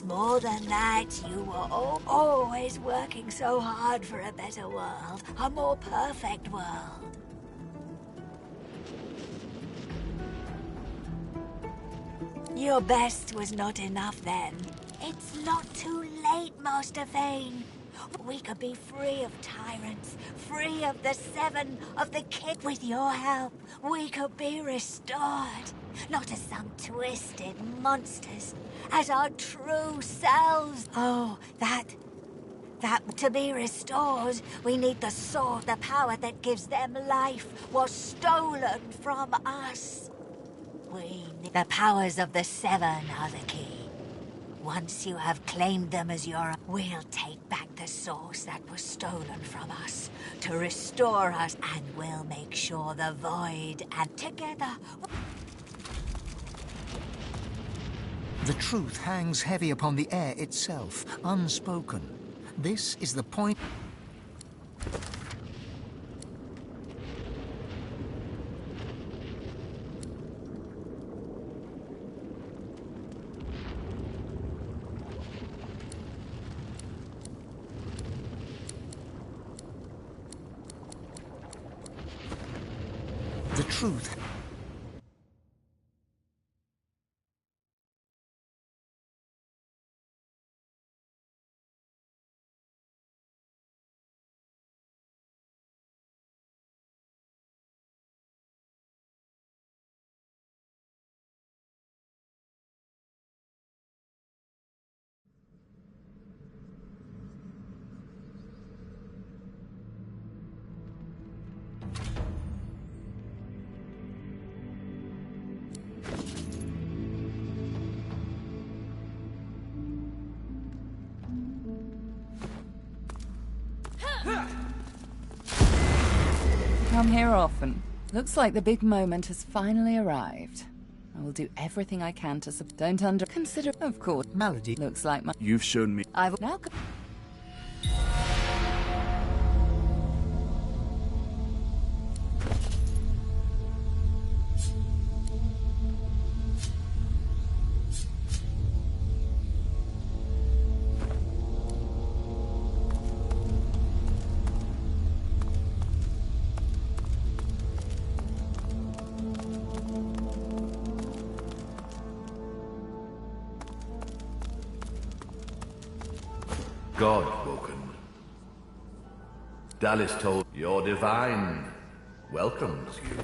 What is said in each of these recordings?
More than that, you were always working so hard for a better world, a more perfect world. Your best was not enough then. It's not too late, Master Vane. We could be free of tyrants, free of the Seven, of the Kid. With your help, we could be restored. Not as some twisted monsters, as our true selves. Oh, that to be restored, we need the sword. The power that gives them life was stolen from us. The powers of the Seven are the key. Once you have claimed them as your own, we'll take back the source that was stolen from us to restore us, and we'll make sure the Void and together... The truth hangs heavy upon the air itself, unspoken. This is the point... The truth. Come here often. Looks like the big moment has finally arrived. I will do everything I can to don't consider. Of course, Malady. Looks like my. You've shown me. I've now. God woken. Dallas told your divine welcomes you.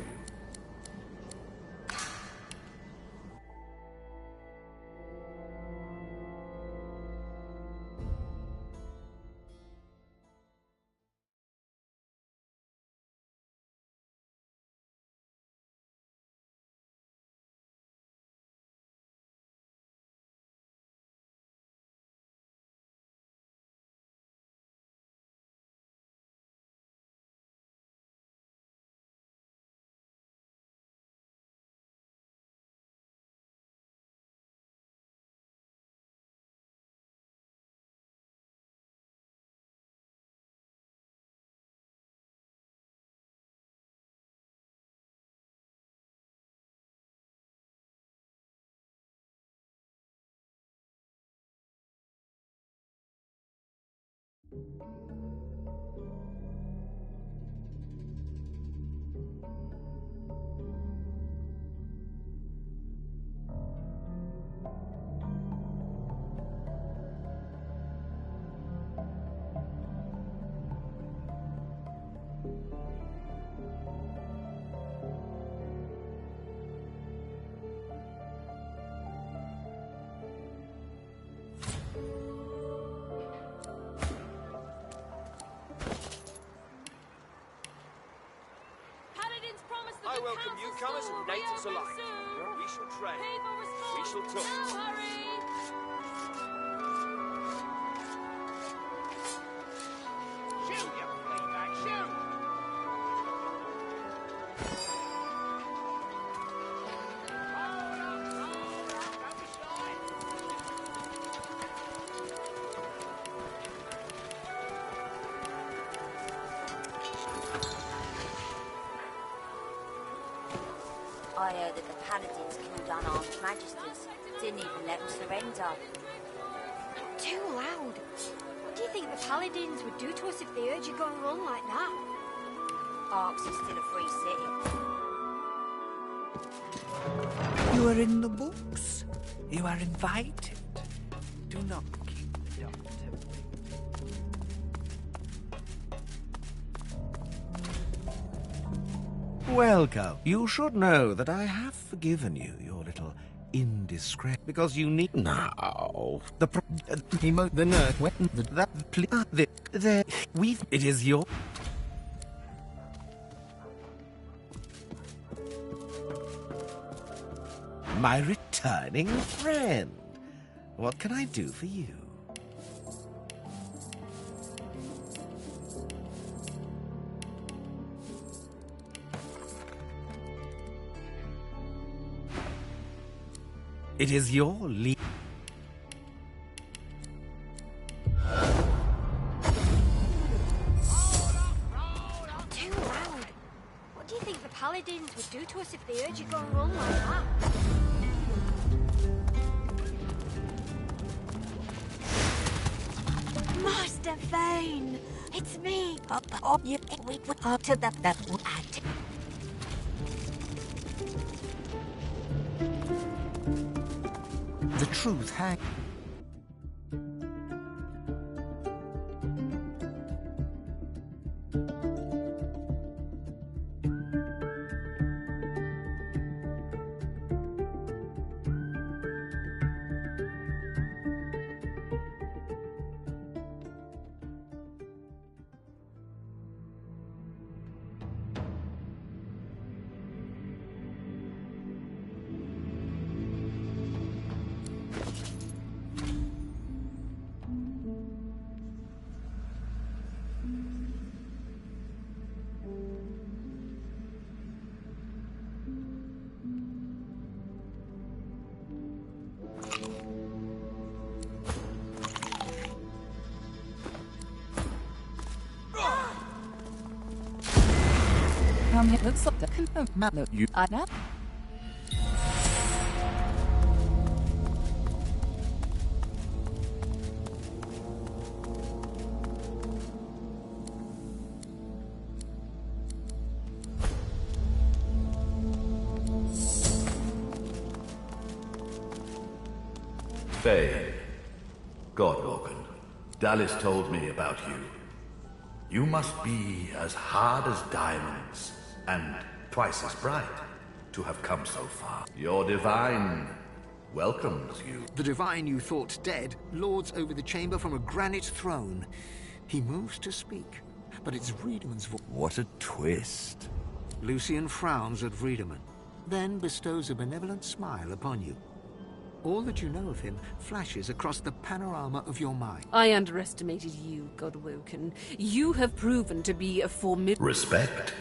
I welcome newcomers and natives alike. We shall train. We shall talk. Shoot, you fleabag, shoot! Hold up, don't be shy. I heard that the paladins killed unarmed magisters. Didn't even let them surrender. Too loud. What do you think the Paladins would do to us if they heard you go and run like that? Arks is still a free city. You are in the books. You are invited. Do not keep the doctor waiting. Welcome. You should know that I have forgiven you your little indiscretion because you need now the the nurse it is your my returning friend. What can I do for you? It is your lead. Too loud. What do you think the Paladins would do to us if they heard you go and run like that? Master Vane! It's me! We put up to the The truth hangs. It looks like the confirm you are not. Faye, Godwalken, Dallas told me about you. You must be as hard as diamonds, and twice as bright, to have come so far. Your Divine welcomes you. The divine you thought dead lords over the chamber from a granite throne. He moves to speak, but it's Wiedemann's voice. What a twist. Lucian frowns at Wiedemann, then bestows a benevolent smile upon you. All that you know of him flashes across the panorama of your mind. I underestimated you, Godwoken. You have proven to be a formidable... Respect?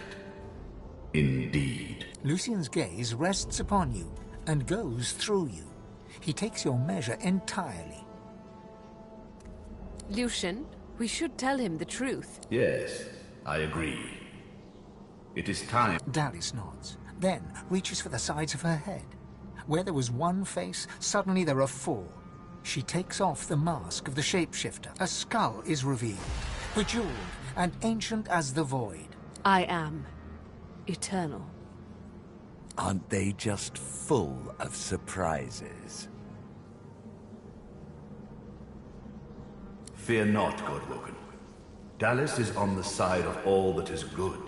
Indeed. Lucian's gaze rests upon you and goes through you. He takes your measure entirely. Lucian, we should tell him the truth. Yes, I agree. It is time. Dallas nods, then reaches for the sides of her head. Where there was one face, suddenly there are four. She takes off the mask of the shapeshifter. A skull is revealed, bejeweled and ancient as the void. I am eternal. Aren't they just full of surprises? Fear not, Godwoken. Dallas is on the side of all that is good.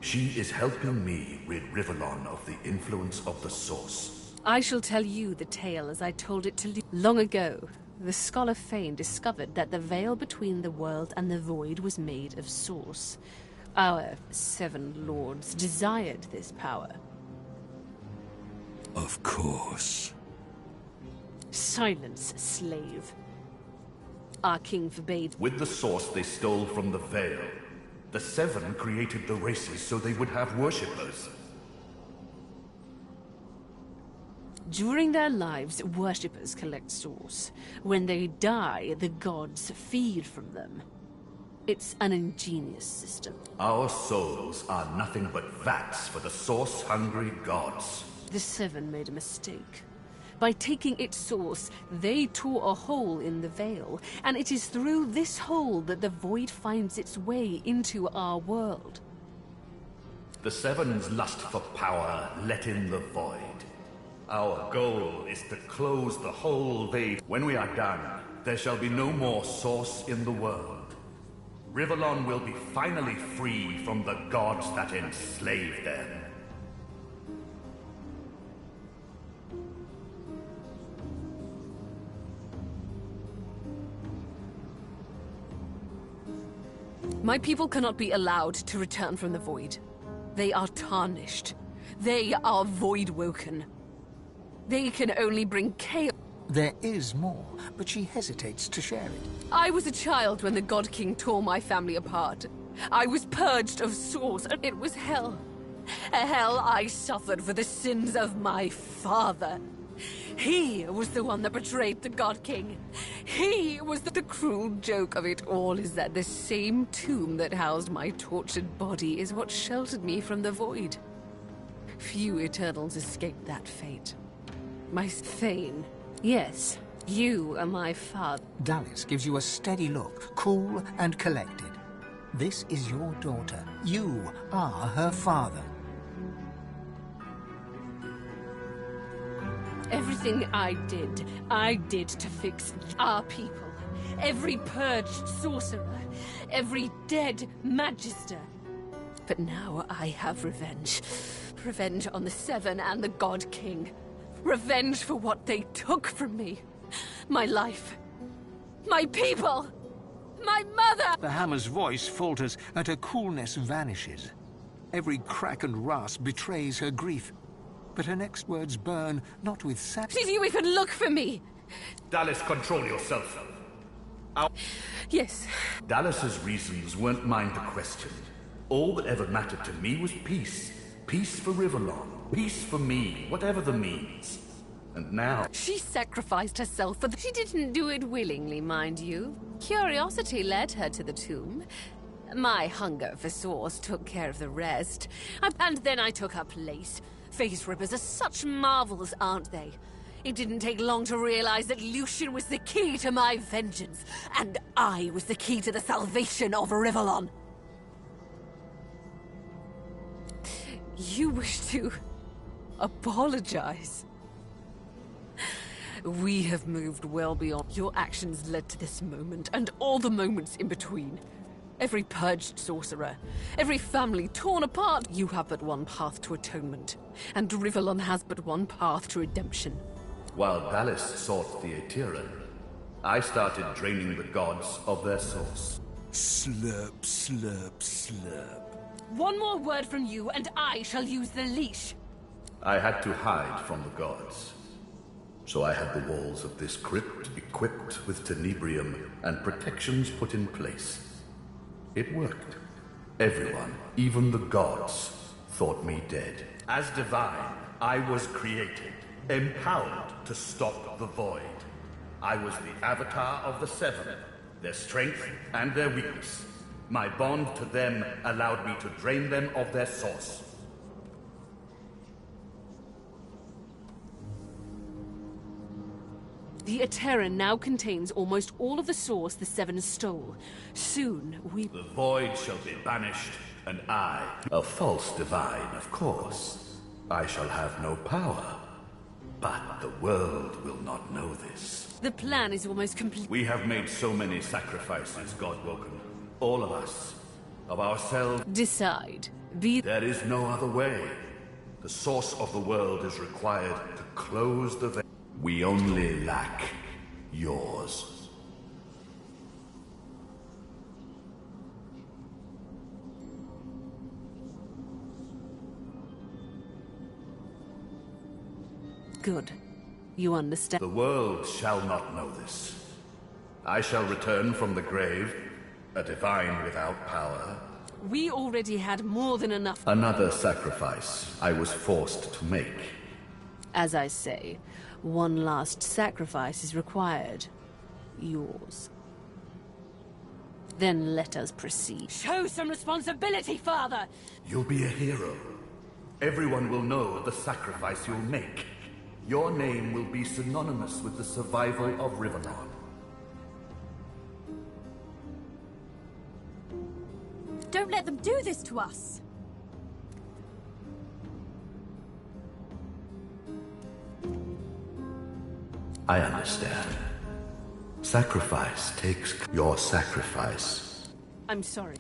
She is helping me rid Rivellon of the influence of the Source. I shall tell you the tale as I told it to Lu. Long ago, the scholar Fane discovered that the veil between the world and the void was made of Source. Our 7 lords desired this power. Of course. Silence, slave. Our king forbade... With the Source they stole from the veil. The 7 created the races so they would have worshippers. During their lives, worshippers collect Source. When they die, the gods feed from them. It's an ingenious system. Our souls are nothing but vats for the Source-hungry gods. The 7 made a mistake. By taking its source, they tore a hole in the veil, and it is through this hole that the void finds its way into our world. The Seven's lust for power let in the void. Our goal is to close the hole they... When we are done, there shall be no more source in the world. Rivellon will be finally free from the gods that enslaved them. My people cannot be allowed to return from the void. They are tarnished. They are void-woken. They can only bring chaos. There is more, but she hesitates to share it. I was a child when the God King tore my family apart. I was purged of Source, and it was hell. A hell I suffered for the sins of my father. He was the one that betrayed the God King. He was the cruel joke of it all is that the same tomb that housed my tortured body is what sheltered me from the void. Few Eternals escaped that fate. My Thane. Yes, you are my father. Dallis gives you a steady look, cool and collected. This is your daughter. You are her father. Everything I did to fix our people. Every purged sorcerer, every dead magister. But now I have revenge. Revenge on the Seven and the God King. Revenge for what they took from me. My life. My people. My mother! The hammer's voice falters and her coolness vanishes. Every crack and rasp betrays her grief. But her next words burn not with Did you even look for me? Dallis, control yourself. Yes. Dallas's reasons weren't mine to question. All that ever mattered to me was peace. Peace for Rivellon. Peace for me, whatever the means. And now... She sacrificed herself for She didn't do it willingly, mind you. Curiosity led her to the tomb. My hunger for Source took care of the rest. And then I took her place. Face rippers are such marvels, aren't they? It didn't take long to realize that Lucian was the key to my vengeance, and I was the key to the salvation of Rivellon. You wish to apologize? We have moved well beyond. Your actions led to this moment, and all the moments in between. Every purged sorcerer, every family torn apart. You have but one path to atonement, and Rivellon has but one path to redemption. While Dallis sought the Aetheran, I started draining the gods of their source. Slurp, slurp, slurp. One more word from you, and I shall use the leash. I had to hide from the gods. So I had the walls of this crypt equipped with tenebrium and protections put in place. It worked. Everyone, even the gods, thought me dead. As divine, I was created, empowered to stop the void. I was the avatar of the Seven, their strength and their weakness. My bond to them allowed me to drain them of their source. The Aetheran now contains almost all of the source the Seven stole. Soon, we... The void shall be banished, and I, a false divine, of course, I shall have no power. But the world will not know this. The plan is almost complete. We have made so many sacrifices, Godwoken. All of us. Of ourselves. Decide. There is no other way. The source of the world is required to close the veil. We only lack yours. Good. You understand. The world shall not know this. I shall return from the grave, a divine without power. We already had more than enough. Another sacrifice I was forced to make. As I say, one last sacrifice is required. Yours. Then let us proceed. Show some responsibility, Father! You'll be a hero. Everyone will know the sacrifice you'll make. Your name will be synonymous with the survival of Riverlon. Don't let them do this to us! I understand. Sacrifice takes your sacrifice. I'm sorry.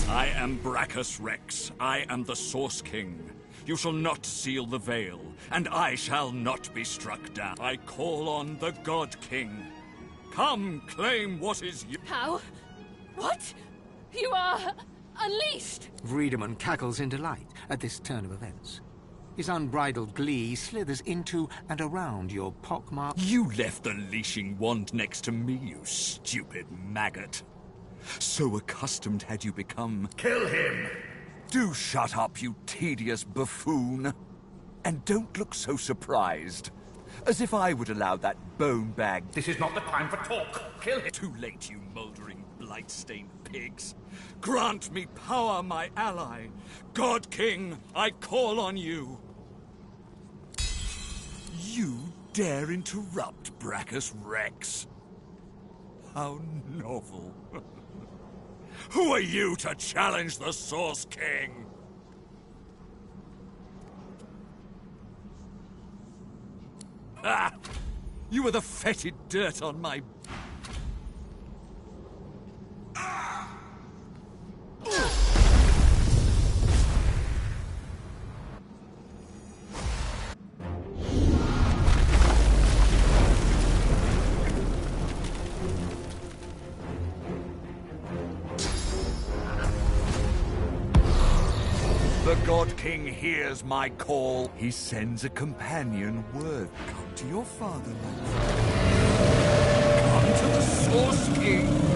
I am Brachus Rex. I am the Source King. You shall not seal the veil, and I shall not be struck down. I call on the God King. Come, claim what is you. How? What? You are unleashed! Vredeman cackles in delight at this turn of events. His unbridled glee slithers into and around your pockmarked... You left the leashing wand next to me, you stupid maggot. So accustomed had you become... Kill him! Do shut up, you tedious buffoon. And don't look so surprised. As if I would allow that bone bag... This is not the time for talk. Kill him! Too late, you mouldering, blight-stained pigs. Grant me power, my ally. God King, I call on you. You dare interrupt Brachus Rex? How novel. Who are you to challenge the Source King? Ah! You were the fetid dirt on my... The God King hears my call. He sends a companion word. Come to your fatherland. Come to the Source King.